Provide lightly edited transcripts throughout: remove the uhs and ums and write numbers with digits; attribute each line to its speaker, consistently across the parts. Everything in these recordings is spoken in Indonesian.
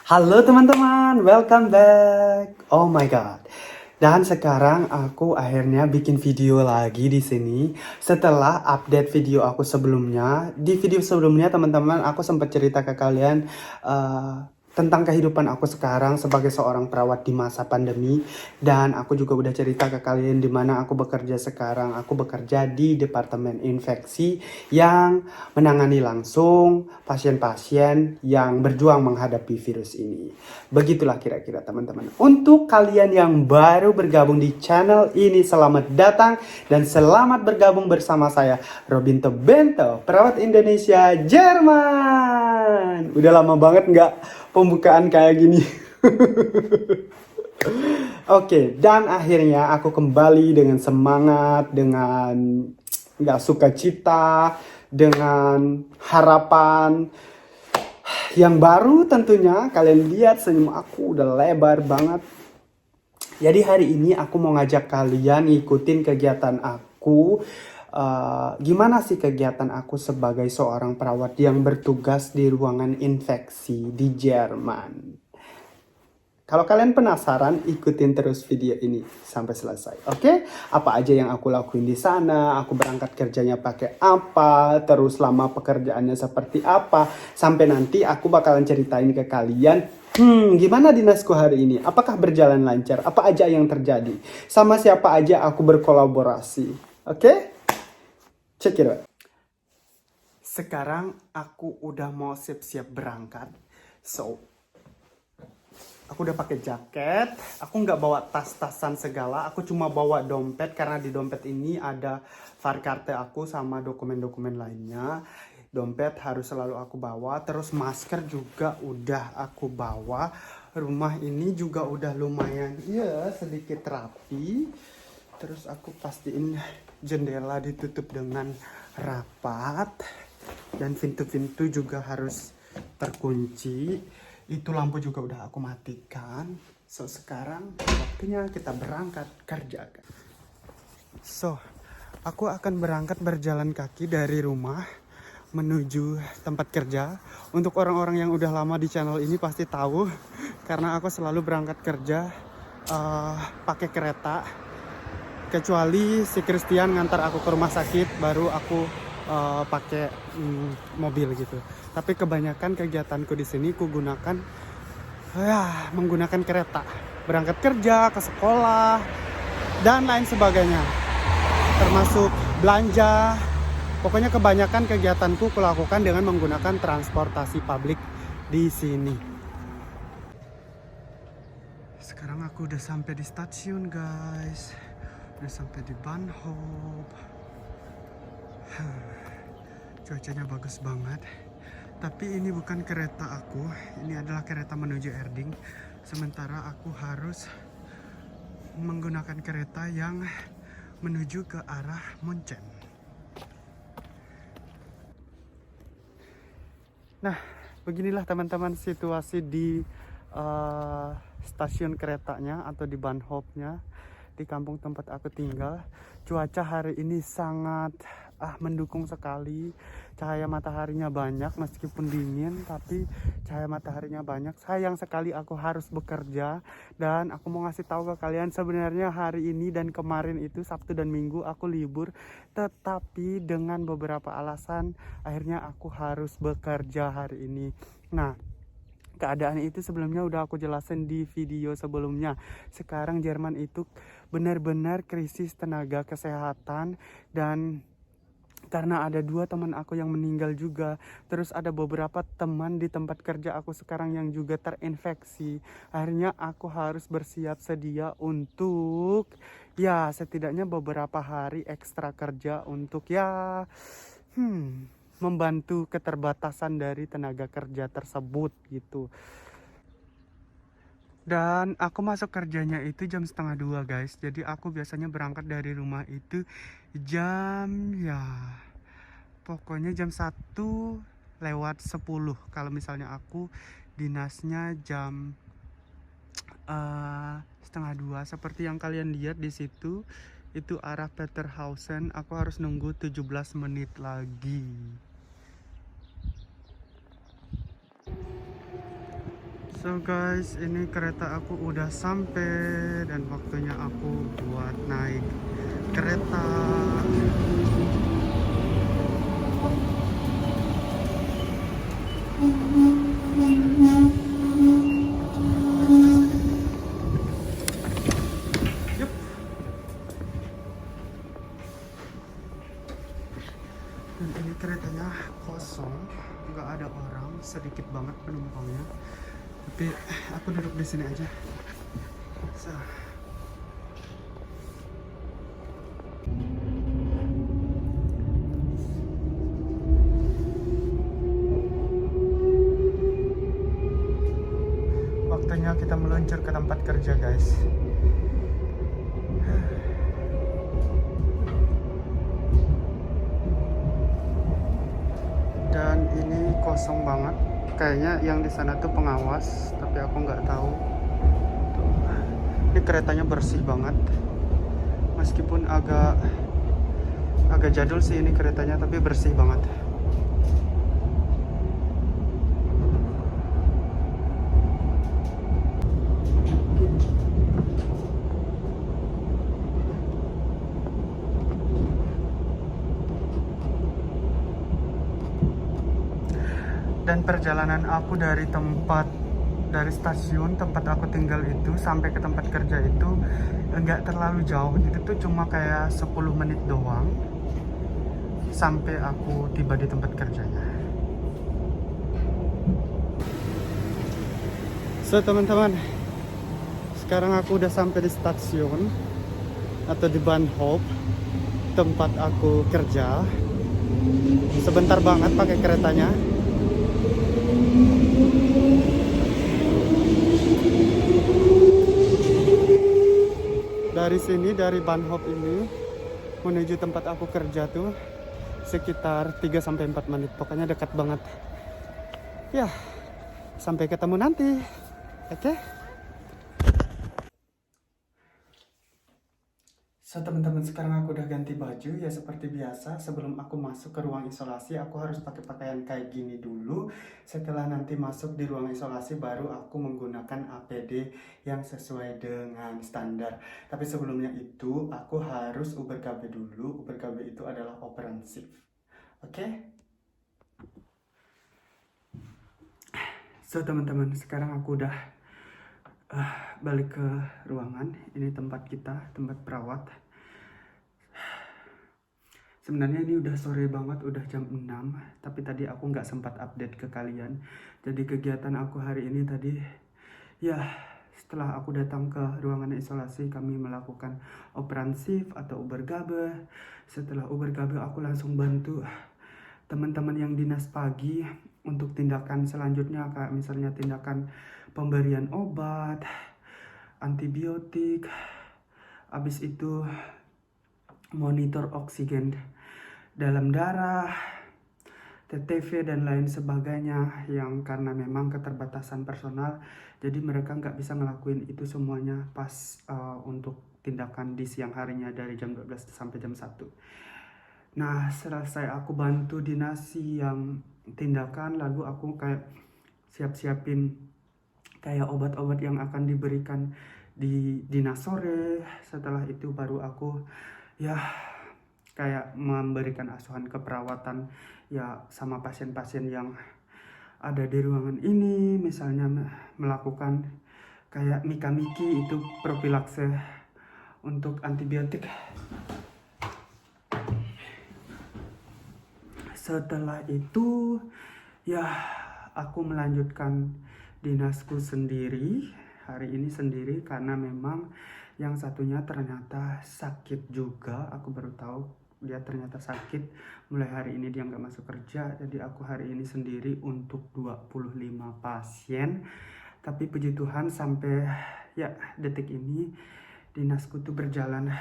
Speaker 1: Halo teman-teman, welcome back. Oh my god. Dan sekarang aku akhirnya bikin video lagi di sini setelah update video aku sebelumnya. Di video sebelumnya teman-teman aku sempat cerita ke kalian tentang kehidupan aku sekarang sebagai seorang perawat di masa pandemi, dan aku juga udah cerita ke kalian di mana aku bekerja sekarang. Aku bekerja di departemen infeksi yang menangani langsung pasien-pasien yang berjuang menghadapi virus ini. Begitulah kira-kira teman-teman. Untuk kalian yang baru bergabung di channel ini, selamat datang dan selamat bergabung bersama saya, Robinto Bento, perawat Indonesia Jerman. Udah lama banget nggak pembukaan kayak gini. Oke, dan akhirnya aku kembali dengan semangat, dengan nggak sukacita, dengan harapan yang baru tentunya. Kalian lihat senyum aku udah lebar banget. Jadi hari ini aku mau ngajak kalian ngikutin kegiatan aku. Gimana sih kegiatan aku sebagai seorang perawat yang bertugas di ruangan infeksi di Jerman. Kalau kalian penasaran, ikutin terus video ini sampai selesai. Oke? Apa aja yang aku lakuin di sana, aku berangkat kerjanya pakai apa, terus lama pekerjaannya seperti apa, sampai nanti aku bakalan ceritain ke kalian, gimana dinasku hari ini? Apakah berjalan lancar? Apa aja yang terjadi? Sama siapa aja aku berkolaborasi? Oke? Check it out. Sekarang aku udah mau siap-siap berangkat. So, aku udah pakai jaket, aku nggak bawa tas-tasan segala, aku cuma bawa dompet karena di dompet ini ada varkarte aku sama dokumen-dokumen lainnya. Dompet harus selalu aku bawa, terus masker juga udah aku bawa. Rumah ini juga udah lumayan, ya sedikit rapi. Terus aku pastiin jendela ditutup dengan rapat dan pintu-pintu juga harus terkunci. Itu lampu juga udah aku matikan. So sekarang waktunya kita berangkat kerja. So aku akan berangkat berjalan kaki dari rumah menuju tempat kerja. Untuk orang-orang yang udah lama di channel ini pasti tahu, karena aku selalu berangkat kerja pakai kereta. Kecuali si Christian ngantar aku ke rumah sakit, baru aku pakai mobil gitu. Tapi kebanyakan kegiatanku di sini ku gunakan menggunakan kereta, berangkat kerja, ke sekolah dan lain sebagainya, termasuk belanja. Pokoknya kebanyakan kegiatanku kulakukan dengan menggunakan transportasi publik di sini. Sekarang aku udah sampai di stasiun, guys. Udah sampai di Bahnhof. Cuacanya bagus banget. Tapi ini bukan kereta aku, ini adalah kereta menuju Erding. Sementara aku harus menggunakan kereta yang menuju ke arah Munchen. Nah, beginilah teman-teman situasi di stasiun keretanya atau di Bahnhofnya di kampung tempat aku tinggal. Cuaca hari ini sangat mendukung sekali. Cahaya mataharinya banyak meskipun dingin, tapi cahaya mataharinya banyak. Sayang sekali aku harus bekerja, dan aku mau ngasih tahu ke kalian, sebenarnya hari ini dan kemarin itu Sabtu dan Minggu aku libur, tetapi dengan beberapa alasan akhirnya aku harus bekerja hari ini. Nah, keadaan itu sebelumnya udah aku jelasin di video sebelumnya. Sekarang Jerman itu benar-benar krisis tenaga kesehatan, dan karena ada 2 teman aku yang meninggal juga, terus ada beberapa teman di tempat kerja aku sekarang yang juga terinfeksi. Akhirnya aku harus bersiap sedia untuk setidaknya beberapa hari ekstra kerja untuk membantu keterbatasan dari tenaga kerja tersebut gitu. Dan aku masuk kerjanya itu jam 1:30 guys. Jadi aku biasanya berangkat dari rumah itu jam pokoknya jam 1:10. Kalau misalnya aku dinasnya jam 1:30 seperti yang kalian lihat di situ, itu arah Peterhausen. Aku harus nunggu 17 menit lagi. So guys, ini kereta aku udah sampai dan waktunya aku buat naik kereta. Yup. Dan ini keretanya kosong, nggak ada orang, sedikit banget penumpangnya. Tapi aku duduk di sini aja. So. Waktunya kita meluncur ke tempat kerja, guys. Dan ini kosong banget. Kayaknya yang di sana tuh pengawas, tapi aku nggak tahu. Tuh. Ini keretanya bersih banget. Meskipun agak jadul sih ini keretanya, tapi bersih banget. Dan perjalanan aku dari stasiun tempat aku tinggal itu sampai ke tempat kerja itu enggak terlalu jauh. Itu tuh cuma kayak 10 menit doang sampai aku tiba di tempat kerjanya. So teman-teman, sekarang aku udah sampai di stasiun atau di Bahnhof tempat aku kerja. Sebentar banget pakai keretanya. Dari sini, dari Bahnhof ini menuju tempat aku kerja tuh sekitar 3-4 menit. Pokoknya dekat banget. Ya, sampai ketemu nanti. Oke? So teman-teman, sekarang aku udah ganti baju. Ya seperti biasa, sebelum aku masuk ke ruang isolasi, aku harus pakai pakaian kayak gini dulu. Setelah nanti masuk di ruang isolasi, baru aku menggunakan APD yang sesuai dengan standar. Tapi sebelumnya itu, aku harus Uber KB dulu. Uber KB itu adalah operansif. Oke? So teman-teman, sekarang aku udah balik ke ruangan. Ini tempat kita, tempat perawat. Sebenarnya ini udah sore banget, udah jam 6. Tapi tadi aku nggak sempat update ke kalian. Jadi kegiatan aku hari ini tadi, ya setelah aku datang ke ruangan isolasi, kami melakukan operansif atau ubergabe. Setelah ubergabe, aku langsung bantu teman-teman yang dinas pagi untuk tindakan selanjutnya, kayak misalnya tindakan pemberian obat, antibiotik, habis itu monitor oksigen dalam darah, TTV dan lain sebagainya, yang karena memang keterbatasan personal, jadi mereka nggak bisa ngelakuin itu semuanya pas untuk tindakan di siang harinya dari jam 12 sampai jam 1. Nah, selesai aku bantu dinasi yang tindakan, lalu aku kayak siap-siapin kayak obat-obat yang akan diberikan di dinas sore. Setelah itu baru aku ya kayak memberikan asuhan keperawatan ya sama pasien-pasien yang ada di ruangan ini, misalnya melakukan kayak mika-miki, itu profilakse untuk antibiotik. Setelah itu ya aku melanjutkan dinasku sendiri hari ini sendiri, karena memang yang satunya ternyata sakit juga. Aku baru tahu dia ternyata sakit. Mulai hari ini dia nggak masuk kerja, jadi aku hari ini sendiri untuk 25 pasien. Tapi puji Tuhan sampai ya detik ini dinasku tuh berjalan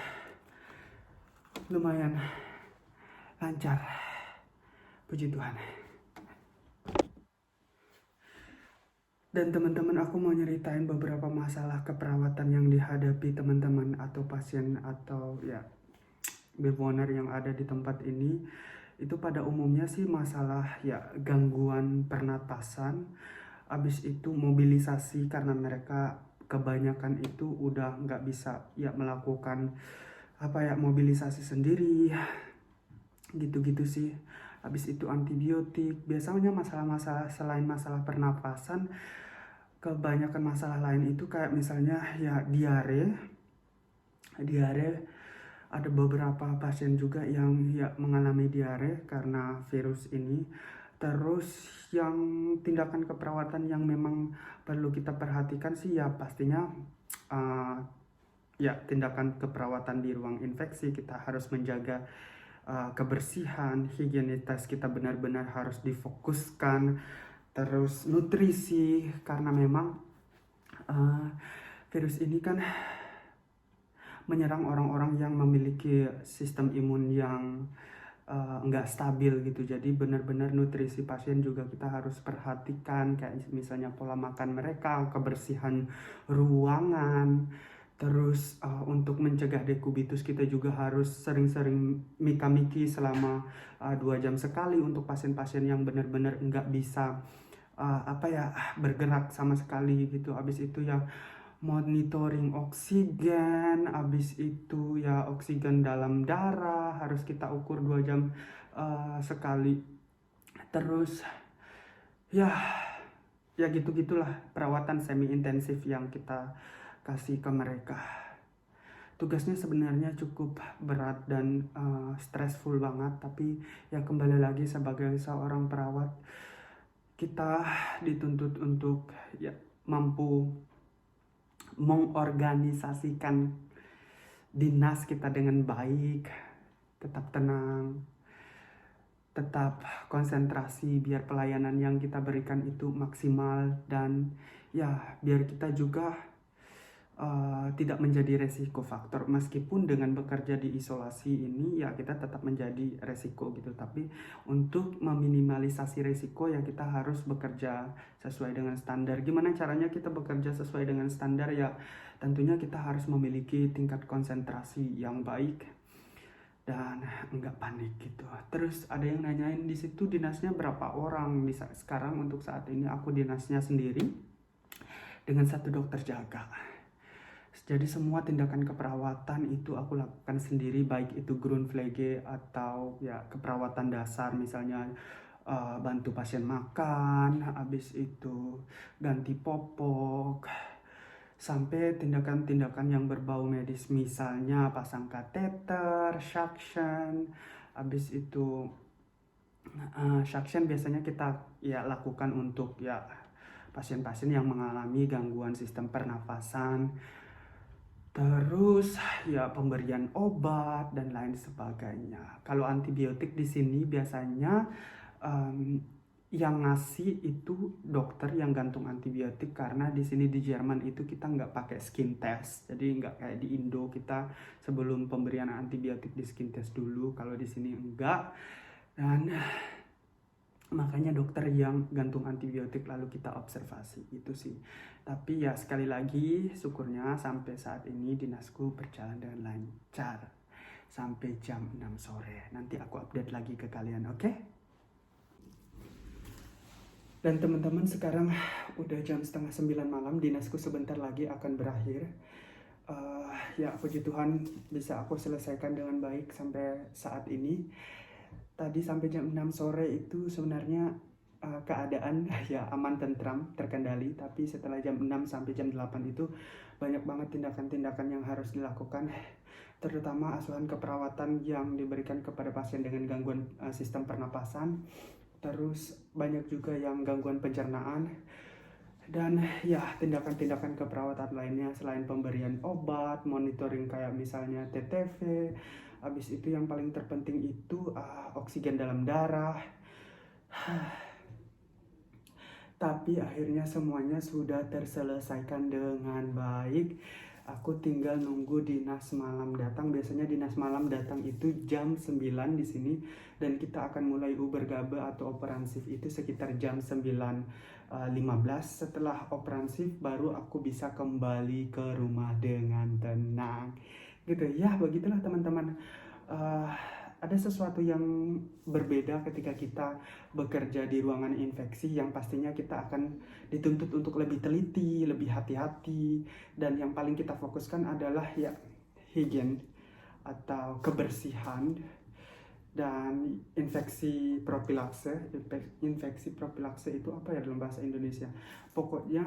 Speaker 1: lumayan lancar, puji Tuhan. Dan teman-teman, aku mau nyeritain beberapa masalah keperawatan yang dihadapi teman-teman atau pasien atau ya bewoner yang ada di tempat ini. Itu pada umumnya sih masalah ya gangguan pernapasan, Habis itu mobilisasi karena mereka kebanyakan itu udah nggak bisa ya melakukan mobilisasi sendiri gitu-gitu sih. Habis itu antibiotik. Biasanya masalah-masalah selain masalah pernapasan, kebanyakan masalah lain itu kayak misalnya ya diare. Ada beberapa pasien juga yang ya mengalami diare karena virus ini. Terus yang tindakan keperawatan yang memang perlu kita perhatikan sih ya pastinya ya tindakan keperawatan di ruang infeksi. Kita harus menjaga kebersihan, higienitas kita benar-benar harus difokuskan. Terus nutrisi, karena memang virus ini kan menyerang orang-orang yang memiliki sistem imun yang nggak stabil gitu. Jadi benar-benar nutrisi pasien juga kita harus perhatikan, kayak misalnya pola makan mereka, kebersihan ruangan. Terus untuk mencegah dekubitus kita juga harus sering-sering mika-miki selama 2 jam sekali untuk pasien-pasien yang benar-benar nggak bisa bergerak sama sekali gitu. Habis itu ya monitoring oksigen, habis itu ya oksigen dalam darah harus kita ukur 2 jam sekali. Terus ya gitu-gitulah perawatan semi intensif yang kita kasih ke mereka. Tugasnya sebenarnya cukup berat dan stressful banget, tapi ya kembali lagi sebagai seorang perawat kita dituntut untuk ya mampu mengorganisasikan dinas kita dengan baik, tetap tenang, tetap konsentrasi biar pelayanan yang kita berikan itu maksimal, dan ya biar kita juga tidak menjadi resiko faktor. Meskipun dengan bekerja di isolasi ini ya kita tetap menjadi resiko gitu, tapi untuk meminimalisasi resiko ya kita harus bekerja sesuai dengan standar. Gimana caranya kita bekerja sesuai dengan standar? Ya tentunya kita harus memiliki tingkat konsentrasi yang baik dan enggak panik gitu. Terus ada yang nanyain di situ dinasnya berapa orang? Sekarang untuk saat ini aku dinasnya sendiri dengan 1 dokter jaga. Jadi semua tindakan keperawatan itu aku lakukan sendiri, baik itu Grundpflege atau ya keperawatan dasar, misalnya bantu pasien makan, habis itu ganti popok, sampai tindakan-tindakan yang berbau medis, misalnya pasang kateter, suction. Habis itu suction biasanya kita ya lakukan untuk ya pasien-pasien yang mengalami gangguan sistem pernafasan. Terus ya pemberian obat dan lain sebagainya. Kalau antibiotik di sini biasanya yang ngasih itu dokter yang gantung antibiotik, karena di sini di Jerman itu kita nggak pakai skin test. Jadi nggak kayak di Indo kita sebelum pemberian antibiotik di skin test dulu. Kalau di sini enggak, dan makanya dokter yang gantung antibiotik lalu kita observasi itu sih. Tapi ya sekali lagi syukurnya sampai saat ini dinasku berjalan dengan lancar sampai jam 6 sore. Nanti aku update lagi ke kalian, oke? Dan teman-teman, sekarang udah jam 8:30 malam, dinasku sebentar lagi akan berakhir. Ya puji Tuhan bisa aku selesaikan dengan baik sampai saat ini. Tadi sampai jam 6 sore itu sebenarnya keadaan ya aman, tentram, terkendali. Tapi setelah jam 6 sampai jam 8 itu banyak banget tindakan-tindakan yang harus dilakukan, terutama asuhan keperawatan yang diberikan kepada pasien dengan gangguan sistem pernapasan. Terus banyak juga yang gangguan pencernaan, dan ya tindakan-tindakan keperawatan lainnya selain pemberian obat, monitoring kayak misalnya TTV. Habis itu yang paling terpenting itu oksigen dalam darah. Tapi akhirnya semuanya sudah terselesaikan dengan baik. Aku tinggal nunggu dinas malam datang. Biasanya dinas malam datang itu jam 9 di sini, dan kita akan mulai ubergabe atau operansif itu sekitar jam 9:15. Setelah operansif baru aku bisa kembali ke rumah dengan tenang. Gitu ya, begitulah teman-teman. ada sesuatu yang berbeda ketika kita bekerja di ruangan infeksi, yang pastinya kita akan dituntut untuk lebih teliti, lebih hati-hati, dan yang paling kita fokuskan adalah ya higien atau kebersihan dan infeksi propilakse. Infeksi propilakse itu apa ya dalam bahasa Indonesia? Pokoknya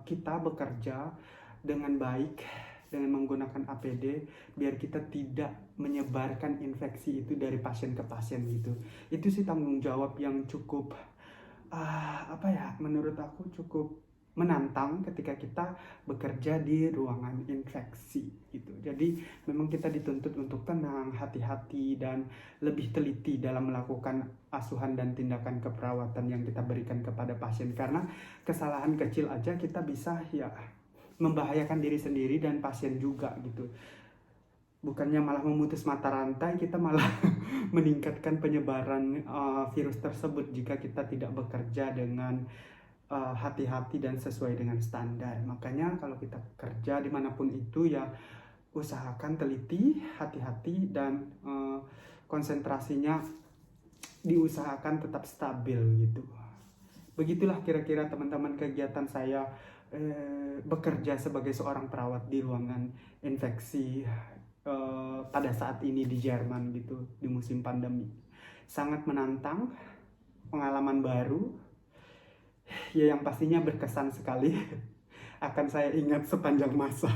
Speaker 1: kita bekerja dengan baik dengan menggunakan APD biar kita tidak menyebarkan infeksi itu dari pasien ke pasien gitu. Itu sih tanggung jawab yang cukup apa ya, menurut aku cukup menantang ketika kita bekerja di ruangan infeksi gitu. Jadi memang kita dituntut untuk tenang, hati-hati, dan lebih teliti dalam melakukan asuhan dan tindakan keperawatan yang kita berikan kepada pasien, karena kesalahan kecil aja kita bisa ya membahayakan diri sendiri dan pasien juga gitu. Bukannya malah memutus mata rantai, kita malah meningkatkan penyebaran virus tersebut jika kita tidak bekerja dengan hati-hati dan sesuai dengan standar. Makanya kalau kita kerja dimanapun itu ya usahakan teliti, hati-hati, dan konsentrasinya diusahakan tetap stabil gitu. Begitulah kira-kira teman-teman kegiatan saya bekerja sebagai seorang perawat di ruangan infeksi pada saat ini di Jerman gitu, di musim pandemi. Sangat menantang, pengalaman baru ya, yang pastinya berkesan sekali. Akan saya ingat sepanjang masa.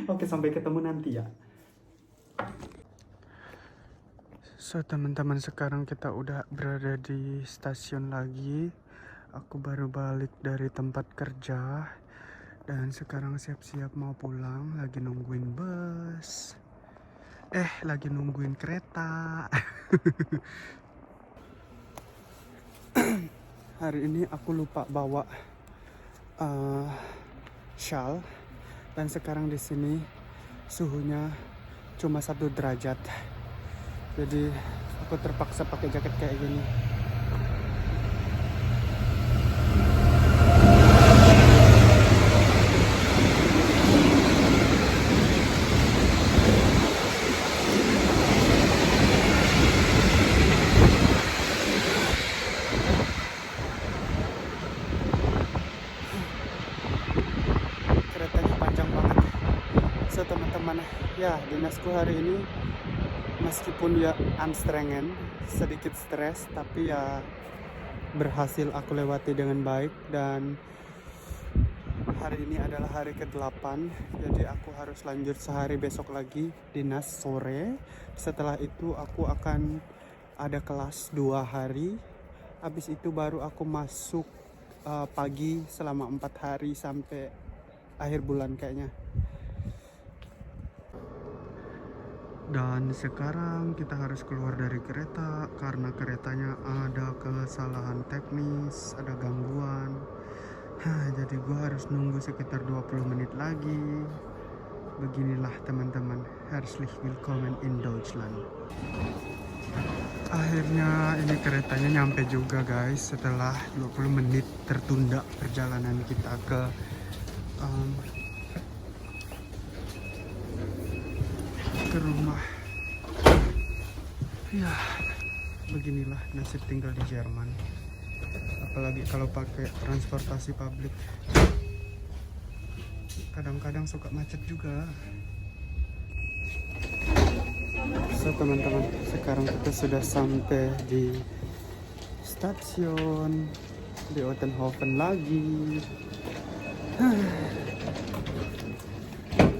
Speaker 1: Oke, sampai ketemu nanti ya. So teman-teman, sekarang kita udah berada di stasiun lagi. Aku baru balik dari tempat kerja dan sekarang siap-siap mau pulang. Lagi nungguin bus, lagi nungguin kereta. Hari ini aku lupa bawa shawl, dan sekarang di sini suhunya cuma 1 derajat. Jadi aku terpaksa pakai jaket kayak gini. Keretanya panjang banget. So teman-teman, ya dinasku hari ini meskipun ya anstrengen, sedikit stres, tapi ya berhasil aku lewati dengan baik. Dan hari ini adalah hari ke-8, jadi aku harus lanjut sehari besok lagi dinas sore. Setelah itu aku akan ada kelas 2 hari. Habis itu baru aku masuk pagi selama 4 hari sampai akhir bulan kayaknya. Dan sekarang kita harus keluar dari kereta karena keretanya ada kesalahan teknis, ada gangguan. Jadi gue harus nunggu sekitar 20 menit lagi. Beginilah teman-teman, herzlich willkommen in Deutschland. Akhirnya ini keretanya nyampe juga guys, setelah 20 menit tertunda perjalanan kita ke rumah. Ya, beginilah nasib tinggal di Jerman. Apalagi kalau pakai transportasi publik. Kadang-kadang suka macet juga. So teman-teman, sekarang kita sudah sampai di stasiun di Ottenhofen lagi.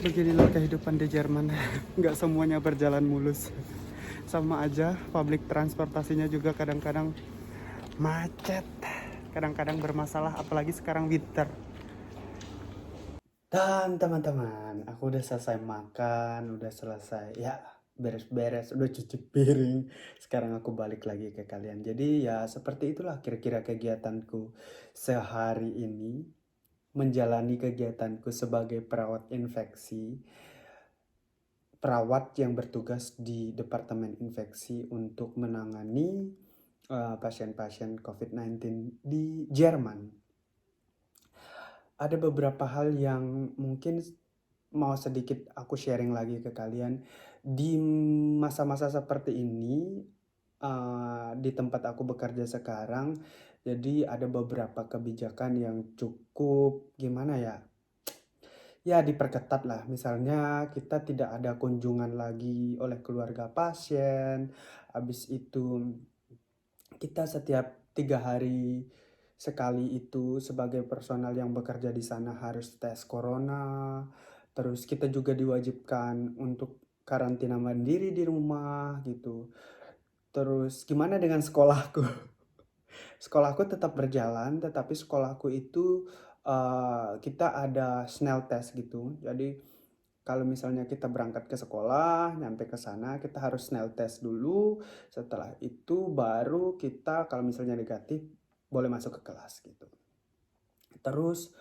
Speaker 1: Beginilah kehidupan di Jerman. Nggak semuanya berjalan mulus. Sama aja, public transportasinya juga kadang-kadang macet, kadang-kadang bermasalah, apalagi sekarang winter. Dan teman-teman, aku udah selesai makan, udah selesai ya beres-beres, udah cuci piring. Sekarang aku balik lagi ke kalian. Jadi ya seperti itulah kira-kira kegiatanku sehari ini, menjalani kegiatanku sebagai perawat infeksi, perawat yang bertugas di Departemen Infeksi untuk menangani pasien-pasien COVID-19 di Jerman. Ada beberapa hal yang mungkin mau sedikit aku sharing lagi ke kalian. Di masa-masa seperti ini, di tempat aku bekerja sekarang, jadi ada beberapa kebijakan yang cukup gimana ya, ya diperketat lah. Misalnya kita tidak ada kunjungan lagi oleh keluarga pasien, habis itu kita setiap 3 hari sekali itu sebagai personal yang bekerja di sana harus tes corona. Terus kita juga diwajibkan untuk karantina mandiri di rumah gitu. Terus gimana dengan sekolahku? Sekolahku tetap berjalan, tetapi sekolahku itu kita ada snail test gitu. Jadi kalau misalnya kita berangkat ke sekolah, nyampe ke sana, kita harus snail test dulu. Setelah itu baru kita kalau misalnya negatif boleh masuk ke kelas gitu. Terus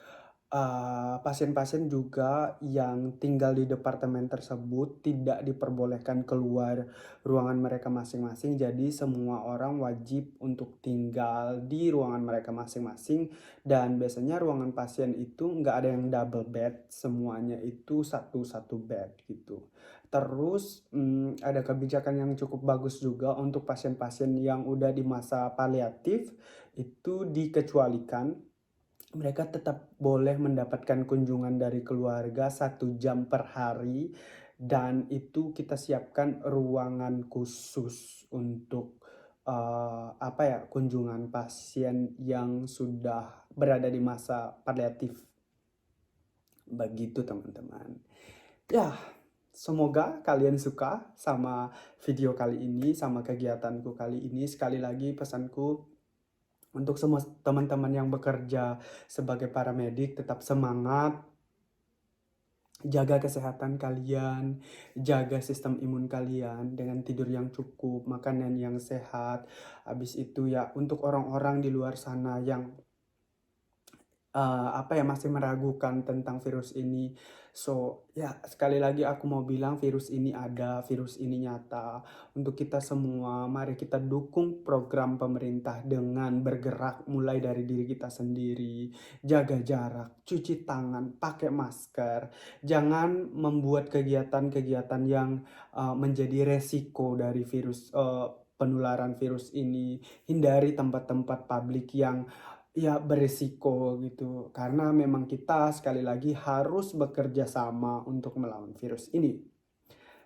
Speaker 1: pasien-pasien juga yang tinggal di departemen tersebut tidak diperbolehkan keluar ruangan mereka masing-masing. Jadi semua orang wajib untuk tinggal di ruangan mereka masing-masing. Dan biasanya ruangan pasien itu nggak ada yang double bed, semuanya itu satu-satu bed gitu. Terus ada kebijakan yang cukup bagus juga untuk pasien-pasien yang udah di masa paliatif, itu dikecualikan. Mereka tetap boleh mendapatkan kunjungan dari keluarga 1 jam per hari, dan itu kita siapkan ruangan khusus untuk kunjungan pasien yang sudah berada di masa paliatif. Begitu teman-teman. Ya, semoga kalian suka sama video kali ini, sama kegiatanku kali ini. Sekali lagi pesanku untuk semua teman-teman yang bekerja sebagai paramedik, tetap semangat, jaga kesehatan kalian, jaga sistem imun kalian dengan tidur yang cukup, makanan yang sehat. Habis itu ya untuk orang-orang di luar sana yang masih meragukan tentang virus ini. So, ya sekali lagi aku mau bilang virus ini ada, virus ini nyata. Untuk kita semua, mari kita dukung program pemerintah dengan bergerak mulai dari diri kita sendiri. Jaga jarak, cuci tangan, pakai masker. Jangan membuat kegiatan-kegiatan yang menjadi resiko dari penularan virus ini. Hindari tempat-tempat publik yang ya berisiko gitu, karena memang kita sekali lagi harus bekerja sama untuk melawan virus ini.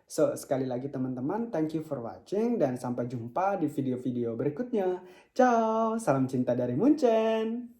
Speaker 1: So, sekali lagi teman-teman, thank you for watching dan sampai jumpa di video-video berikutnya. Ciao, salam cinta dari Munchen.